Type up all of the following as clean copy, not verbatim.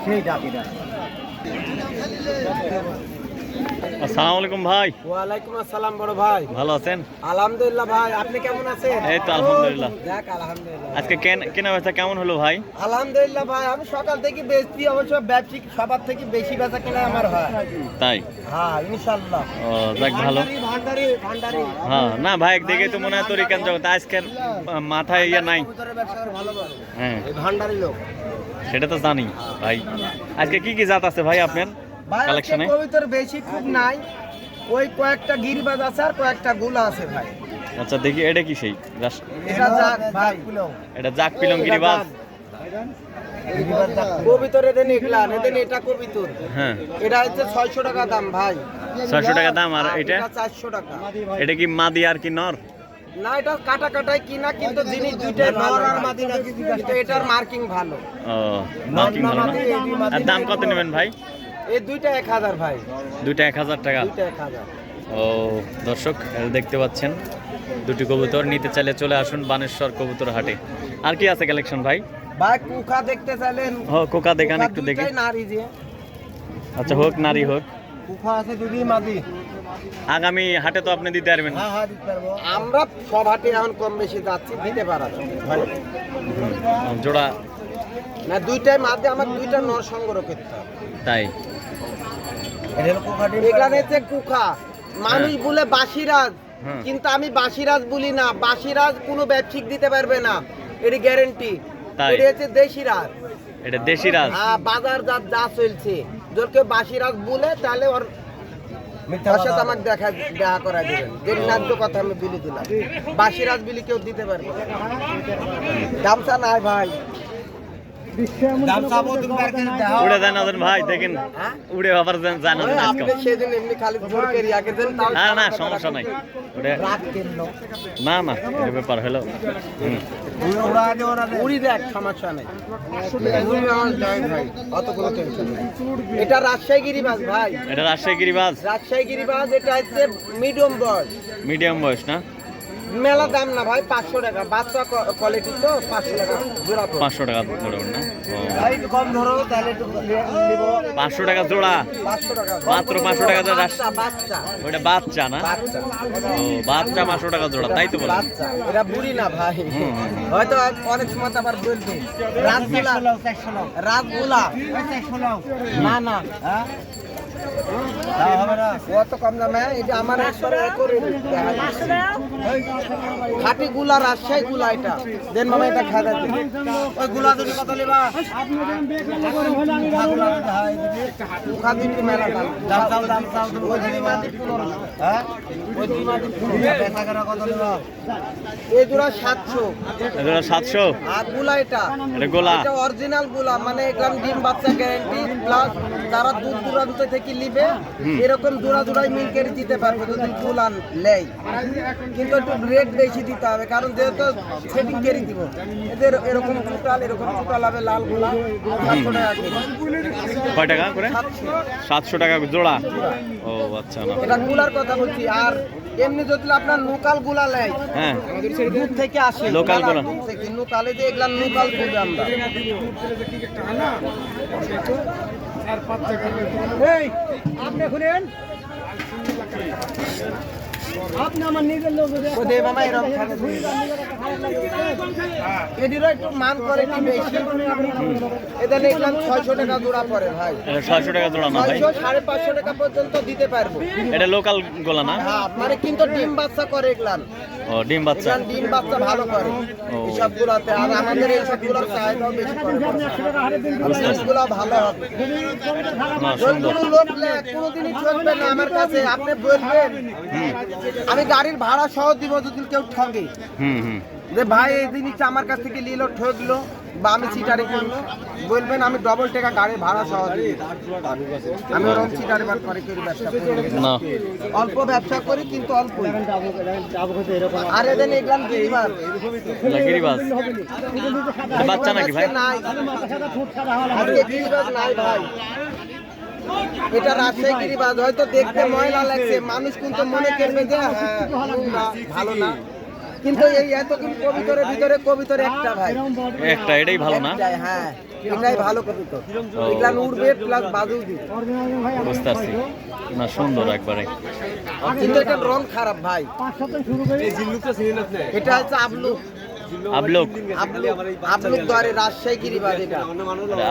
সেই ডাকিটা। আসসালামু আলাইকুম ভাই। ওয়ালাইকুম আসসালাম বড় ভাই। ভালো আছেন? আলহামদুলিল্লাহ ভাই, আপনি কেমন আছেন? এই তো আলহামদুলিল্লাহ। দেখ আলহামদুলিল্লাহ। আজকে কেনা বেচা কেমন হলো ভাই? আলহামদুলিল্লাহ ভাই, আমি সকাল থেকে বেচছি, অবশ্য ব্যবসায়িক সবার থেকে বেশি বেচা কেনা আমার হয়। তাই? হ্যাঁ ইনশাআল্লাহ। ও যাক ভালো। ভান্ডারি। হ্যাঁ না ভাই, দেখে তো মনে হয় তোর কেন জগৎ আজকের মাথায় ইয়া নাই। হ্যাঁ এই ভান্ডারি লোক। সেটা তো জানি ভাই। আজকে কি কি জাত আছে ভাই আপনার ভাই কালেকশনে? কবিতর বেশি খুব নাই, ওই কয়েকটা গিরিবাজ আছে আর কয়েকটা গুলা আছে ভাই। আচ্ছা দেখি এটা কি সেই এটা জাক ভাই, এটা জাক পিলং গিরিবাজ। কবিতর এদেন এগুলান, এদেন এটা কবিতর। হ্যাঁ এটা হচ্ছে 600 টাকা দাম ভাই। 600 টাকা দাম। আর এটা 400 টাকা। এটা কি মাদি আর কি নর? না এটা কাটাই কিনা, কিন্তু জিনিস দুইটাই নর আর মাদি না, কিন্তু এটার মার্কিং ভালো। ও মার্কিং ভালো না? আর দাম কত নেবেন ভাই? এই দুইটা 1000 ভাই। দুইটা 1000 টাকা। দুইটা 1000। ও দর্শক দেখতে পাচ্ছেন দুটি কবুতর নিতে চাইলে চলে আসুন বানেশ্বর কবুতর হাটে। আর কি আছে কালেকশন ভাই? ভাই কুকা দেখতে চাইলেন? ও কোকা দেখান একটু দেখি। দুইটাই নারী যে। আচ্ছা হোক নারী হোক। কুকা আছে দুই মাদি। আগামী হাটে তো আপনি দিতে পারবেন। হ্যাঁ দিতে পারবো। আমরা সব হাটে এখন কম বেশি যাচ্ছি, দিতে পারা যাবে ভাই। জোড়া না দুইটাই মাদি, আমার দুইটা নর সংগ্রহ করতে হবে। তাই? এখানে হচ্ছে কুকা, মানুষ বলে বাসিরাজ, হ্যাঁ। কিন্তু আমি বাসিরাজ বলি না। বাসিরাজ কোনো ব্যবসায়িক দিতে পারবে না, এটি গ্যারেন্টি। তাই? এটি হচ্ছে দেশি রাজ। এটা দেশি রাজ। হ্যাঁ বাজার যা চলছে, যদি কেউ বাসিরাজ বলে তাহলে ওর সাথে আমাকে দেখা করা দেবেন। যে ন্যায্য কথা আমি বিলি দিলাম, বাসিরাজ বিলি কেউ দিতে পারবে না। দামটা নাই ভাই। উড়ে দেন ওদের ভাই, দেখেন উড়ে আবার জানা ওই আপনি সেদিন এমনি খালি জোর করে রাখে দেন, তাও না না সমস্যা নাই। ওটা রাত কেন না না এটা ব্যাপার হলো। উড়ি দেখ, সমস্যা নেই। উড়ি আমার জয় ভাই, অত কোনো টেনশন নেই। এটা রাজশাহী গিরিবাজ ভাই। এটা রাজশাহী গিরিবাজ। রাজশাহী গিরিবাজ, এটা হচ্ছে মিডিয়াম বয়স। মিডিয়াম বয়স না? মেলা দাম না ভাই, 500 টাকা। বাচ্চা কোয়ালিটি তো 500 টাকা জোড়া। 500 টাকা জোড়া না? ভাই একটু কম ধরো তাহলে একটু নিব। 500 টাকা জোড়া? 500 টাকা মাত্র 500 টাকা জোড়া? বাচ্চা। ওটা বাচ্চা না? বাচ্চা। ও বাচ্চা 500 টাকা জোড়া, তাই তো বলেন? বাচ্চা, এটা বুড়ি না ভাই। হয়তো অনেক সময় আবার বলবে রাজগুলা, রাজগুলা না না কত কম দামে। এটা আমার খাটি গুলা, রাজশাহী গুলা। এটা দেন মামা, এটা খাওয়া যায় ওই গুলা দুটি কত নেবা? এই জোড়া 700। 700? আর গুলা এটা গোলা? এটা অরিজিনাল গুলা, মানে এখানে ডিম বাচ্চা গ্যারান্টি, প্লাস যারা দূর দূরান্ত থেকে নিবে এরকম জোড়াই মিল করে দিতে পারবে যদি গুলা নেই। কিন্তু একটু রেট বেশি দিতে হবে, কারণ যেহেতু সেটিং করে দিব। এদের এরকম টোটাল হবে লাল গুলা 700 টাকা কেজি। কয় টাকা করে? 700 টাকা জোড়া। ও আচ্ছা না, এটা গুলার কথা বলছি। আর এমনি যদি আপনার লোকাল গুলা নেয়, হ্যাঁ দূর থেকে আসে লোকাল গুলা, লোকালে যে এগুলা লোকাল গুলো আমরা। আপনি শুনেন, আপনি আমার নিজের লোক এদিরও একটু মান করে কি বেশি। এদের দেখলাম 600 টাকা জোড়া পড়ে ভাই। 600 টাকা জোড়া না ভাই? 550 টাকা পর্যন্ত দিতে পারবো। এটা লোকাল গোলা না? হ্যাঁ মানে কিন্তু ডিম বাচ্চা করে এগুলান। ও ডিম বাচ্চা? ডিম বাচ্চা ভালো করে এইসব গুলাতে। আর আমাদের এইসব গুলোর চাহিদাও বেশি করে, গুলো ভালো হবে। কোনো লোক কোনোদিনই ঠকবে না আমার কাছে। আপনি বলবেন আমি গাড়ির ভাড়া সহ দিব যদি কেউ ঠকে, যে ভাই এই জিনিসটা আমার কাছ থেকে নিল, ঠকলো বা আমি চিটারি করলো, বলবেন আমি ডবল টাকা গাড়ির ভাড়া সহ দিই। আমি ওরকম চিটারি বাট করে ব্যবসা করি না, অল্প ব্যবসা করি কিন্তু অল্প। আর এদের এগুলাম গিরিবাজ। বাচ্চা নাকি ভাই? নাই আজকে গিরিবাজ নাই ভাই। এটা রাজশাহী গিরিবাজ। হয়তো দেখতে ময়লা লাগছে, মানুষ কিন্তু মনে করবে যে হ্যাঁ ভালো না, কিন্তু এই এতক্ষণ কবিতরের ভিতরে কবিতর একটা ভাই, একটা, এটাই ভালো না? একটাই, হ্যাঁ এটাই ভালো কবিতর। এগুলা উড়বে প্লাস বাজু দিবে। বুঝতে পারছি না, সুন্দর একবারে। কিন্তু এটা রং খারাপ ভাই। এটা হচ্ছে আবলুক। আবলুক, আবলুক দ্বারে রাজশাহী গিরিবাজ এটা।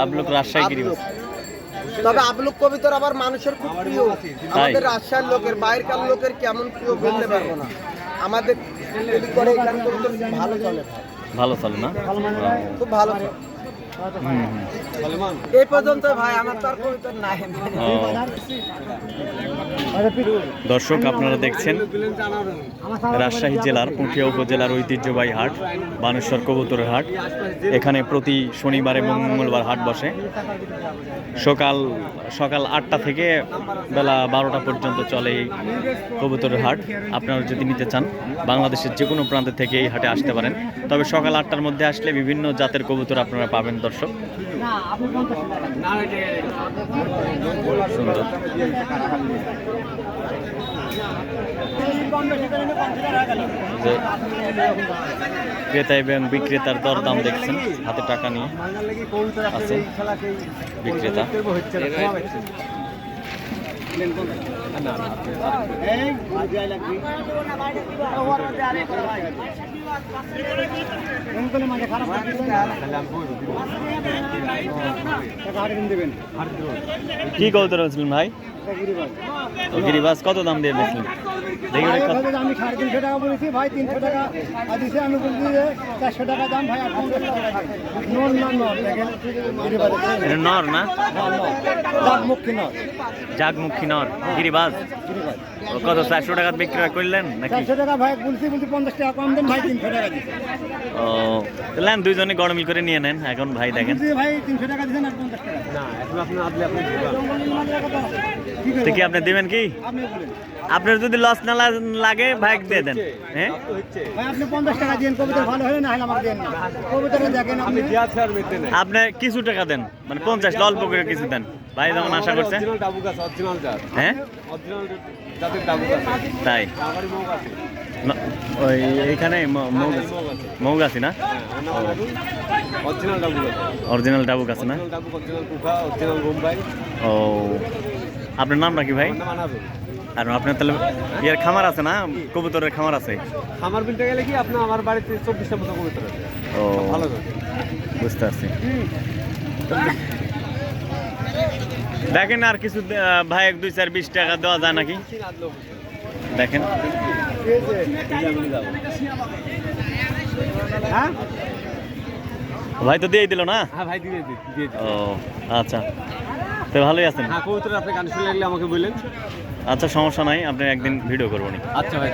আবলুক রাজশাহী গিরিবাজ। তবে আবলুক কবিতর আবার মানুষের খুব প্রিয়। আমাদের রাজশাহীর লোকের, বাইরের লোকের কেমন প্রিয় বলতে পারবো না। আমাদের যদি করে এখানে কবিতর ভালো চলে, ভালো চলে না? খুব ভালো চলে। এই পর্যন্ত ভাই আমার তো আর কবিতর নাই। দর্শক আপনারা দেখছেন রাজশাহী জেলার পুঠিয়া উপজেলার ঐতিহ্যবাহী হাট বানেশ্বর কবুতরের হাট। এখানে প্রতি শনিবার এবং মঙ্গলবার হাট বসে। সকাল 8টা থেকে বেলা 12টা পর্যন্ত চলে এই কবুতরের হাট। আপনারা যদি নিতে চান বাংলাদেশের যে কোনো প্রান্ত থেকে এই হাটে আসতে পারেন। তবে সকাল 8টার মধ্যে আসলে বিভিন্ন জাতের কবুতর আপনারা পাবেন দর্শক। সুন্দর। যে ক্রেতা এবং বিক্রেতার দরদাম দেখছেন, হাতে টাকা নিয়ে আছে বিক্রেতা। কি কবুতর বলছিলেন ভাই? গিরিবাজ কত দাম দিয়ে বেচলেন? দেখি আমি 350 টাকা বলেছি ভাই, 300 টাকা দিছে। আমি বলছি যে 400 টাকা দাম ভাই, আর 50 টাকা নর না নর দেখেন। এটা নর না? জাগমুখী নর, জাগমুখী নর গিরিবাজ। ও কত 400 টাকা বিক্রি করলেন নাকি? 400 টাকা ভাই বলছি 50 টাকা কম দেন ভাই, 300 টাকা দিছে। ও তাহলে দুইজনে গরমিল করে নিয়ে নেন এখন ভাই। দেখেন ভাই 300 টাকা দিছেন আর 50 টাকা না, এখন আপনি তো কি আপনি দিবেন কি? আপনি বলেন, আপনার যদি লস না লাগে ভাই দিয়ে দেন। হ্যাঁ ভাই আপনি 50 টাকা দিন, কবিতা ভালো হলে না হলে আমাকে দেন না। কবিতাটা দেখেন আপনি, আপনি কিছু টাকা দেন, মানে 50 অল্প করে কিছু দেন ভাই, যেমন আশা করছে। হ্যাঁ তাই ওই এইখানে মৌগ আছে না? অরিজিনাল ডাবুক আছে না? ও আপনার নাম নাকি ভাই? আর আপনার তাহলে ইয়ার খামার আছে না, কবুতরের খামার আছে? খামার বলতে গেলে কি আপনার আমার বাড়িতে 24টা মতো কবুতর আছে। ও ভালো বুঝতে পারছি। দেখেন আর কিছু ভাই 1 2 4 20 টাকা দেওয়া যায় নাকি দেখেন। হ্যাঁ ভাই তো দিয়ে দিল না? হ্যাঁ ভাই দিয়ে দিই। ও আচ্ছা, তো ভালোই আছেন? হ্যাঁ কবুতর আপনি গান শুনে লাগলে আমাকে বললেন। আচ্ছা সমস্যা নাই, আপনি একদিন ভিডিও করবো নি। আচ্ছা ভাই।